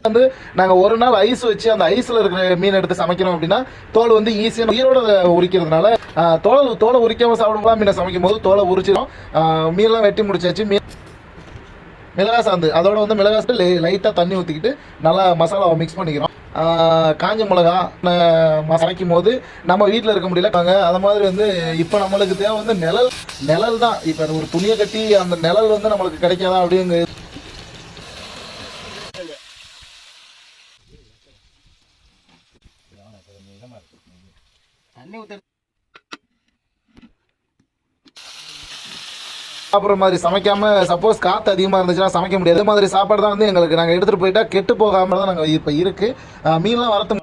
வந்து நாங்க ஒரு நாள் ஐஸ் வச்சு அந்த ஐஸ்ல இருக்கிற மீன் எடுத்து சமைக்கிறோம் அப்படின்னா தோல் வந்து ஈஸியா உயிரோட உரிக்கிறதுனால தோலை உரிக்காம சாப்பிடும்போது மீனை சமைக்கும் போது தோலை உரிச்சிடும். மீன்லாம் வெட்டி முடிச்சாச்சு. மிளகா சாந்து அதோட வந்து மிளகா சாந்து லைட்டாக தண்ணி ஊற்றிக்கிட்டு நல்லா மசாலாவை மிக்ஸ் பண்ணிக்கிறோம். காஞ்ச மிளகா சமைக்கும் போது நம்ம வீட்டில் இருக்க முடியல அது மாதிரி வந்து இப்போ நம்மளுக்கு தேவை வந்து நிழல் தான். இப்போ ஒரு துணியை கட்டி அந்த நிழல் வந்து நம்மளுக்கு கிடைக்காதா அப்படிங்க சாப்பிட்ற மாதிரி சமைக்காம சப்போஸ் காற்று அதிகமாக இருந்துச்சுன்னா சமைக்க முடியாது. மாதிரி சாப்பாடு தான் வந்து எங்களுக்கு நாங்கள் எடுத்துகிட்டு போயிட்டா கெட்டு போகாமல் தான் நாங்கள் இப்போ இருக்குது. மீன்லாம் வரத்து